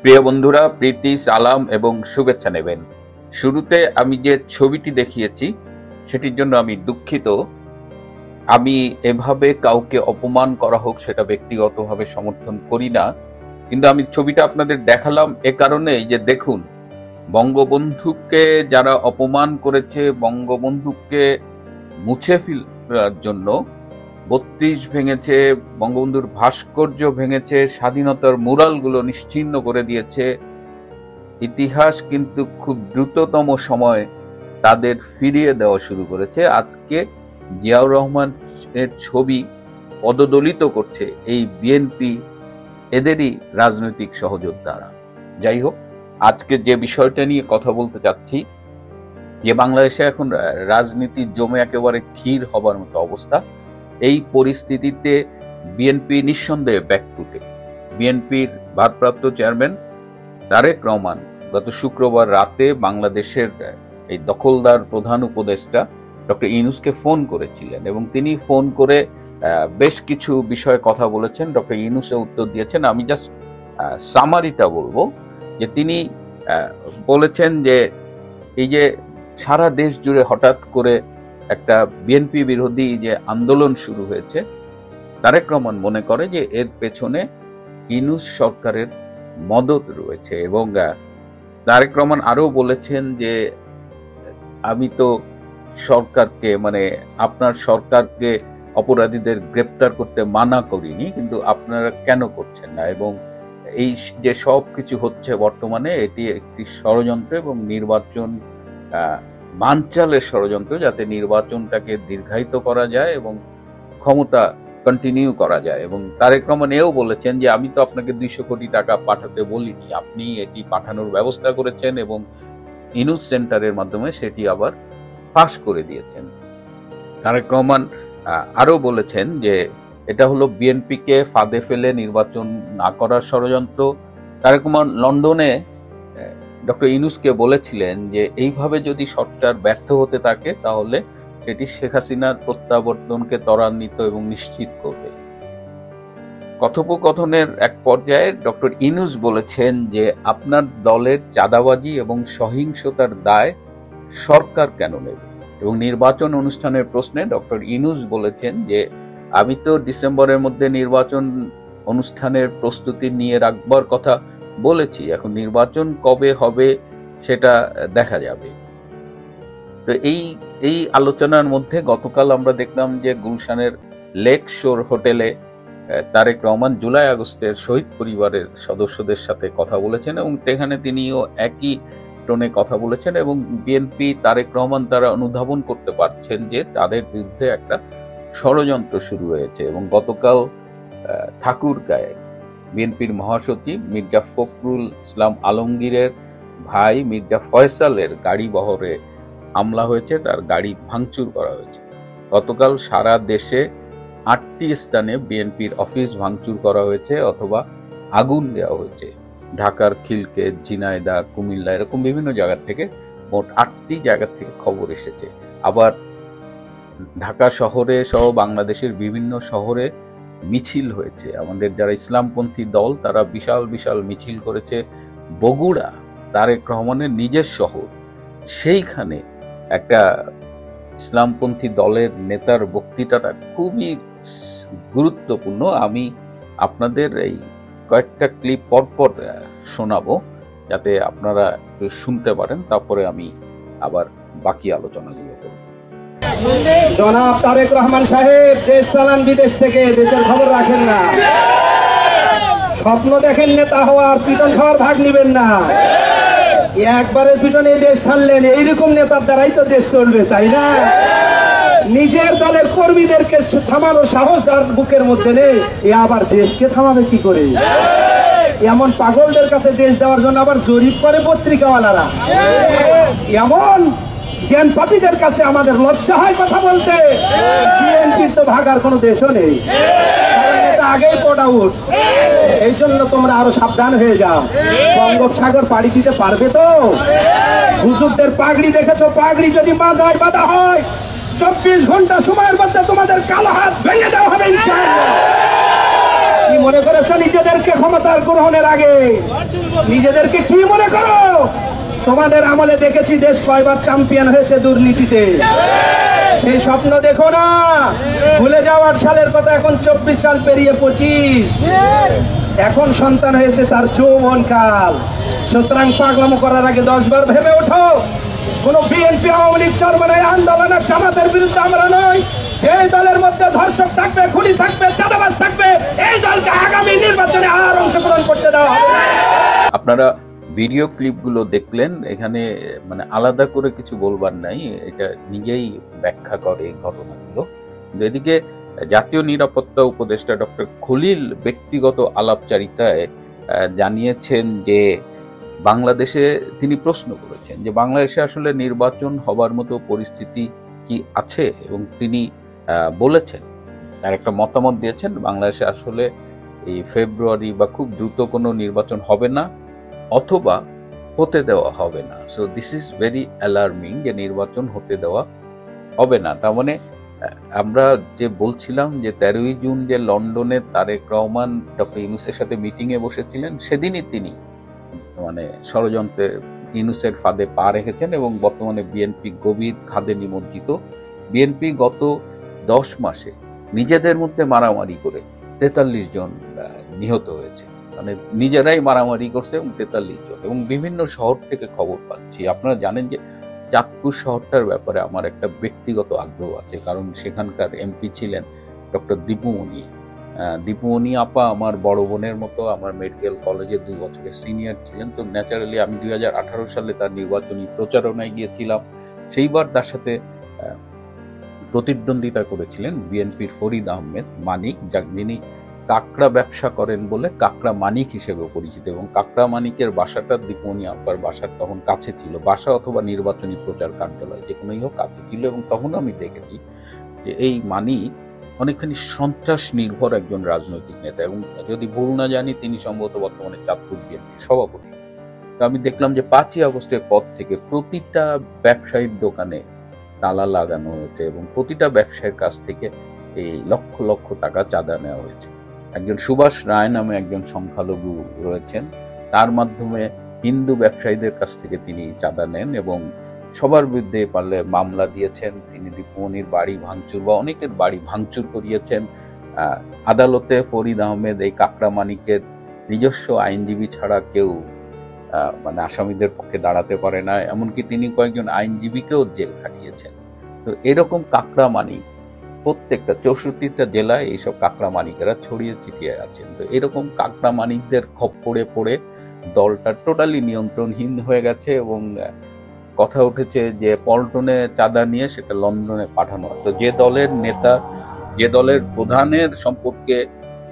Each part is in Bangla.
প্রিয় বন্ধুরা, প্রীতি, সালাম এবং শুভেচ্ছা নেবেন। শুরুতে আমি যে ছবিটি দেখিয়েছি সেটির জন্য আমি দুঃখিত। আমি এভাবে কাউকে অপমান করা হোক সেটা ব্যক্তিগতভাবে সমর্থন করি না, কিন্তু আমি ছবিটা আপনাদের দেখালাম এ কারণেই যে দেখুন, বঙ্গবন্ধুকে যারা অপমান করেছে, বঙ্গবন্ধুকে মুছে ফেলার জন্য ৩২ ভেঙেছে, বঙ্গবন্ধুর ভাস্কর্য ভেঙেছে, স্বাধীনতার মুরালগুলো নিশ্চিহ্ন করে দিয়েছে। ইতিহাস কিন্তু খুব দ্রুততম সময় তাদের ফিরিয়ে দেওয়া শুরু করেছে। আজকে জিয়াউর রহমানের ছবি পদদলিত করছে এই বিএনপি, এদেরই রাজনৈতিক সহযোদ্ধারা। যাই হোক, আজকে যে বিষয়টা নিয়ে কথা বলতে চাচ্ছি, যে বাংলাদেশে এখন রাজনীতি জমে একেবারে ক্ষীর হবার মতো অবস্থা। এই পরিস্থিতিতে বিএনপি নিঃসন্দেহে ব্যাকফুটে। বিএনপির ভারপ্রাপ্ত চেয়ারম্যান তারেক রহমান গত শুক্রবার রাতে বাংলাদেশের এই দখলদার প্রধান উপদেষ্টা ডক্টর ইউনূসকে ফোন করেছিলেন এবং তিনি ফোন করে বেশ কিছু বিষয়ে কথা বলেছেন। ডক্টর ইউনূসে উত্তর দিয়েছেন। আমি জাস্ট সামারিটা বলবো যে তিনি বলেছেন যে এই যে সারা দেশ জুড়ে হঠাৎ করে একটা বিএনপি বিরোধী যে আন্দোলন শুরু হয়েছে, তারেক রহমান মনে করে যে এর পেছনে ইউনূস সরকারের মদত রয়েছে। এবং তারেক রহমান আরো বলেছেন যে আমি তো সরকারকে, মানে আপনার সরকারকে অপরাধীদের গ্রেপ্তার করতে মানা করিনি, কিন্তু আপনারা কেন করছেন না? এবং এই যে সব কিছু হচ্ছে বর্তমানে, এটি একটি ষড়যন্ত্র এবং নির্বাচন বানচালের ষড়যন্ত্র, যাতে নির্বাচনটাকে দীর্ঘায়িত করা যায় এবং ক্ষমতা কন্টিনিউ করা যায়। এবং তারেক রহমান এও বলেছেন যে আমি তো আপনাকে ২০০ কোটি টাকা পাঠাতে বলিনি, আপনি এটি পাঠানোর ব্যবস্থা করেছেন এবং ইউনূস সেন্টারের মাধ্যমে সেটি আবার ফাঁস করে দিয়েছেন। তারেক রহমান আরো বলেছেন যে এটা হলো বিএনপিকে ফাঁদে ফেলে নির্বাচন না করার ষড়যন্ত্র। তারেক রহমান লন্ডনে ডক্টর ইউনূসকে বলেছিলেন যে এইভাবে যদি সরকার ব্যর্থ হতে থাকে তাহলে সেটি শেখ হাসিনার প্রত্যাবর্তনকে ত্বরান্বিত এবং নিশ্চিত করবে। কথোপকথনের এক পর্যায়ে ডক্টর ইউনূস বলেছেন যে আপনার দলের চাঁদাবাজি এবং সহিংসতার দায় সরকার কেন নেবে? এবং নির্বাচন অনুষ্ঠানের প্রশ্নে ডক্টর ইউনূস বলেছেন যে আমি তো ডিসেম্বরের মধ্যে নির্বাচন অনুষ্ঠানের প্রস্তুতি নিয়ে রাখবার কথা বলেছি, এখন নির্বাচন কবে হবে সেটা দেখা যাবে। তো এই আলোচনার মধ্যে গতকাল আমরা দেখলাম যে গুলশানের লেক শোর হোটেলে তারেক রহমান জুলাই আগস্টের শহীদ পরিবারের সদস্যদের সাথে কথা বলেছেন এবং সেখানে তিনিও একই টোনে কথা বলেছেন। এবং বিএনপি, তারেক রহমান তারা অনুধাবন করতে পারছেন যে তাদের বিরুদ্ধে একটা ষড়যন্ত্র শুরু হয়েছে। এবং গতকাল ঠাকুরগাঁয়ে বিএনপির মহাসচিব মির্জা ফখরুল ইসলাম আলমগীরের ভাই মির্জা ফয়সালের গাড়ি বহরে হামলা হয়েছে, তার গাড়ি ভাঙচুর করা হয়েছে। গতকাল সারা দেশে ৮টি স্থানে বিএনপির অফিস ভাঙচুর করা হয়েছে অথবা আগুন দেওয়া হয়েছে। ঢাকার খিলক্ষেত, ঝিনাইদহ, কুমিল্লা, এরকম বিভিন্ন জায়গা থেকে মোট ৮টি জায়গা থেকে খবর এসেছে। আবার ঢাকা শহরে সহ বাংলাদেশের বিভিন্ন শহরে মিছিল হয়েছে। আমাদের যারা ইসলামপন্থী দল তারা বিশাল বিশাল মিছিল করেছে। বগুড়া, তারেক রহমানের নিজের শহর, সেইখানে একটা ইসলামপন্থী দলের নেতার বক্তৃতাটা খুবই গুরুত্বপূর্ণ। আমি আপনাদের এই কয়েকটা ক্লিপ পরপর শোনাবো যাতে আপনারা একটু শুনতে পারেন, তারপরে আমি আবার বাকি আলোচনাগুলো করব। জনাব তারেক রহমান সাহেব দেশ চালান বিদেশ থেকে, দেশের খবর রাখেন না, স্বপ্ন দেখেন নেতা হওয়ার, পিটন খাওয়ার ভাগ নিবেন না। একবারের পিটনে দেশ ছাড়লেন, এইরকম নেতার দ্বারাই তো দেশ চলবে, তাই না? নিজের দলের কর্মীদেরকে থামানোর সাহস আর বুকের মধ্যে নেই, এ আবার দেশকে থামাবে কি করে? এমন পাগলদের কাছে দেশ দেওয়ার জন্য আবার জরিপ করে পত্রিকাওয়ালারা। এমন জ্ঞান পাপীদের কাছে আমাদের লজ্জা হয় কথা বলতে। বিএনপির তো ভাগার কোনো দেশও নেই, এটা আগেই পোর্ট আউট। এই জন্য তোমরা আরো সাবধান হয়ে যাও। বঙ্গোপসাগর পাড়ি দিতে পারবে তো? হুজুরদের পাগড়ি দেখেছো, পাগড়ি যদি মাজায় বাঁধা হয় 24 ঘন্টা সময়ের মধ্যে তোমাদের কালো হাত ভেঙে দেওয়া হবে ইনশাআল্লাহ। কি মনে করেছো নিজেদেরকে ক্ষমতার গ্রহণের আগে নিজেদেরকে কি মনে করো? তোমাদের আমলে দেখেছি দেশ কয়বার চ্যাম্পিয়ন হয়েছে দুর্নীতিতে। সেই স্বপ্ন দেখো না, ভুলে যাওয়ার সালের কথা। এখন 24 সাল পেরিয়ে 25, এখন সন্তান হয়েছে তার যৌবন কাল। সুতরাং পাগলামো করার আগে 10 বার ভেবে ওঠো। কোন বিএনপি আওয়ামী লীগ চরমনাই আন্দোলনের জামাতের বিরুদ্ধে আমরা নই। যে দলের মধ্যে ধর্ষক থাকবে, খুনি থাকবে, চাঁদাবাজ থাকবে, এই দলকে আগামী নির্বাচনে আর অংশগ্রহণ করতে দেওয়া হবে না। আপনারা ভিডিও ক্লিপগুলো দেখলেন, এখানে মানে আলাদা করে কিছু বলবার নাই, এটা নিজেই ব্যাখ্যা করে এই ঘটনাগুলো। এদিকে জাতীয় নিরাপত্তা উপদেষ্টা ডক্টর খলিল ব্যক্তিগত আলাপচারিতায় জানিয়েছেন যে বাংলাদেশে, তিনি প্রশ্ন করেছেন যে বাংলাদেশে আসলে নির্বাচন হবার মতো পরিস্থিতি কি আছে, এবং তিনি বলেছেন, তার একটা মতামত দিয়েছেন, বাংলাদেশে আসলে এই ফেব্রুয়ারি বা খুব দ্রুত কোনো নির্বাচন হবে না, অথবা হতে দেওয়া হবে না। So this is very alarming, যে নির্বাচন হতে দেওয়া হবে না। তার মানে আমরা যে বলছিলাম যে 13ই জুন যে লন্ডনে তারেক রহমান ডক্টর ইউনূসের সাথে মিটিংয়ে বসেছিলেন, সেদিনই তিনি মানে ষড়যন্ত্রে ইউনূসের ফাঁদে পা রেখেছেন, এবং বর্তমানে বিএনপি গভীর খাদে নিমজ্জিত। বিএনপি গত 10 মাসে নিজেদের মধ্যে মারামারি করে 43 জন নিহত হয়েছে, মানে নিজেরাই মারামারি করছে, এবং 43 জন, এবং বিভিন্ন শহর থেকে খবর পাচ্ছি। আপনারা জানেন যে চাঁদপুর শহরটার ব্যাপারে আমার একটা ব্যক্তিগত আগ্রহ আছে, কারণ সেখানকার এমপি ছিলেন ডক্টর দীপুমণি। দীপুমণি আপা আমার বড় বোনের মতো, আমার মেডিকেল কলেজে 2 বছরের সিনিয়র ছিলেন। তো ন্যাচারালি আমি 2018 সালে তার নির্বাচনী প্রচারণায় গিয়েছিলাম। সেইবার তার সাথে প্রতিদ্বন্দ্বিতা করেছিলেন বিএনপির ফরিদ আহমেদ মানিক, যিনি কাকড়া ব্যবসা করেন বলে কাকড়া মানিক হিসেবে পরিচিত, এবং কাকড়া মানিকের বাসাটা দীপুমণি আপার বাসার তখন কাছে ছিল, বাসা অথবা নির্বাচনী প্রচার কার্যালয় যে কোনোই হোক কাছে ছিল। এবং তখন আমি দেখেছি যে এই মানিক অনেকখানি সন্ত্রাস নির্ভর একজন রাজনৈতিক নেতা, এবং যদি ভুল না জানি তিনি সম্ভবত বর্তমানে চাঁদপুর বিএনপির সভাপতি। তো আমি দেখলাম যে 5ই আগস্টের পর থেকে প্রতিটা ব্যবসায়ীর দোকানে তালা লাগানো হয়েছে, এবং প্রতিটা ব্যবসায়ীর কাছ থেকে এই লক্ষ লক্ষ টাকা চাঁদা নেওয়া হয়েছে। একজন সুভাষ রায় নামে একজন সংখ্যালঘু রয়েছেন, তার মাধ্যমে হিন্দু ব্যবসায়ীদের কাছ থেকে তিনি চাঁদা নেন, এবং সবার বিরুদ্ধে পারলে মামলা দিয়েছেন। তিনি দীপুমণির বাড়ি ভাঙচুর বা অনেকের বাড়ি ভাঙচুর করিয়েছেন। আদালতে ফরিদ আহমেদ এই কাকড়া মানিকের নিজস্ব আইনজীবী ছাড়া কেউ মানে আসামিদের পক্ষে দাঁড়াতে পারে না, এমনকি তিনি কয়েকজন আইনজীবীকেও জেল খাটিয়েছেন। তো এরকম কাকড়া মানিক প্রত্যেকটা 64টা জেলায় এইসব কাকড়া মানিকেরা ছড়িয়ে ছিটিয়ে আছেন। তো এরকম কাকড়া মানিকদের খপ্পরে পড়ে দলটা টোটালি নিয়ন্ত্রণহীন হয়ে গেছে, এবং কথা উঠেছে যে পল্টনে চাঁদা নিয়ে সেটা লন্ডনে পাঠানো। তো যে দলের নেতা, যে দলের প্রধানের সম্পর্কে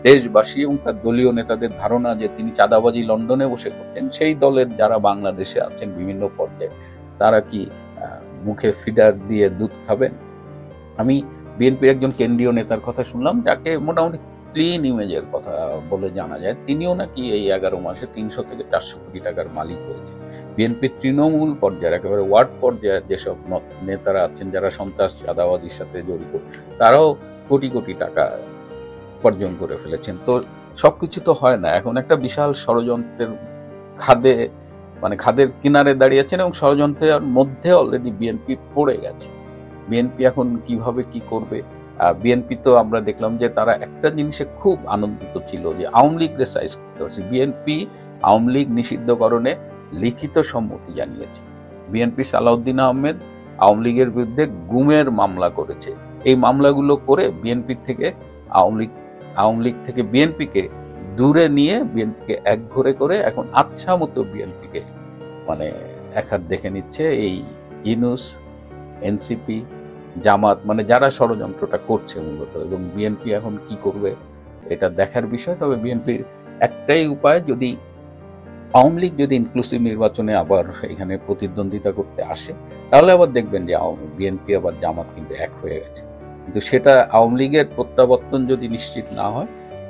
দেশবাসী এবং তার দলীয় নেতাদের ধারণা যে তিনি চাঁদাবাজি লন্ডনে বসে করতেন, সেই দলের যারা বাংলাদেশে আছেন বিভিন্ন পর্যায়ে, তারা কি মুখে ফিডার দিয়ে দুধ খাবেন? আমি বিএনপির একজন কেন্দ্রীয় নেতার কথা শুনলাম, যাকে মোটামুটি ক্লিন ইমেজের কথা বলে জানা যায়। তিনিও নাকি এই 11 মাসে 300 থেকে 400 কোটি টাকার মালিক হয়েছে। বিএনপির তৃণমূল পর্যায়ের একেবারে ওয়ার্ড পর্যায়ের যেসব নেতারা আছেন যারা সন্ত্রাস চাঁদাবাজির সাথে জড়িত, তারাও কোটি কোটি টাকা উপার্জন করে ফেলেছেন। তো সবকিছু তো হয় না, এখন একটা বিশাল ষড়যন্ত্রের খাদে, মানে খাদের কিনারে দাঁড়িয়েছেন, এবং ষড়যন্ত্রের মধ্যে অলরেডি বিএনপি পড়ে গেছে। বিএনপি এখন কিভাবে কি করবে? বিএনপি তো আমরা দেখলাম যে তারা একটা জিনিসে খুব আনন্দিত ছিল, যে আওয়ামী লীগ রেসাইজ করতে পারছে। বিএনপি আওয়ামী লীগ নিষিদ্ধকরণে লিখিত সম্মতি জানিয়েছে। বিএনপি সালাউদ্দিন আহমেদ আওয়ামী লীগের বিরুদ্ধে গুমের মামলা করেছে। এই মামলাগুলো করে বিএনপি থেকে আওয়ামী লীগ থেকে বিএনপিকে দূরে নিয়ে বিএনপিকে একঘরে করে এখন আচ্ছা মতো বিএনপিকে মানে এক হাত দেখে নিচ্ছে এই ইউনূস, এনসিপি, জামাত, মানে যারা ষড়যন্ত্রটা করছে মূলত। এবং বিএনপি এখন কি করবে এটা দেখার বিষয়। তবে বিএনপির একটাই উপায়, যদি আওয়ামী লীগ যদি ইনক্লুসিভ নির্বাচনে আবার এখানে প্রতিদ্বন্দ্বিতা করতে আসে, তাহলে আবার দেখবেন যে বিএনপি আবার জামাত কিন্তু এক হয়ে গেছে। কিন্তু সেটা আওয়ামী লীগের প্রত্যাবর্তন যদি নিশ্চিত না হয়,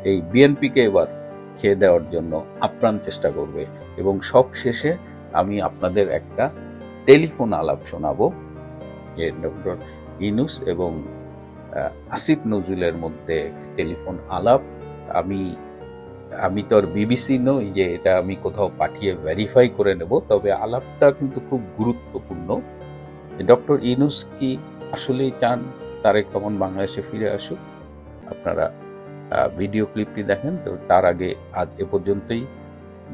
এই বিএনপিকে এবার খেয়ে দেওয়ার জন্য আপ্রাণ চেষ্টা করবে। এবং সব শেষে আমি আপনাদের একটা টেলিফোন আলাপ শোনাবো, যে ডক্টর ইউনূস এবং আসিফ নজরুলের মধ্যে টেলিফোন আলাপ। আমি আমি তো আর বিবিসি নই যে এটা আমি কোথাও পাঠিয়ে ভেরিফাই করে নেব, তবে আলাপটা কিন্তু খুব গুরুত্বপূর্ণ। ডক্টর ইউনূস কি আসলেই চান তারেক রহমান বাংলাদেশে ফিরে আসুক? আপনারা ভিডিও ক্লিপটি দেখেন। তো তার আগে আজ এ পর্যন্তই।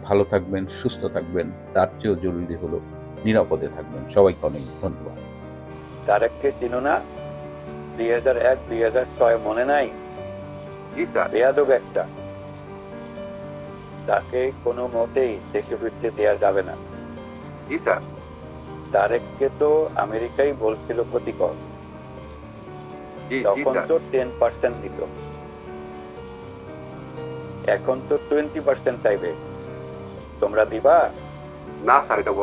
ভালো থাকবেন, সুস্থ থাকবেন, তার চেয়েও জরুরি হলো নিরাপদে থাকবেন। সবাইকে অনেক ধন্যবাদ। তারেককে চিনো না? 2001 2006 মনে নাই? বেয়াদব একটা। তাকে কোনো মতেই দেশে ফিরতে দেয়া যাবে না। জি স্যার। তারেককে তো আমেরিকাই বলছিল ক্ষতিকর, তখন তো 10% দিত, এখন তো 20% চাইবে। তোমরা দিবা? না স্যার, এটা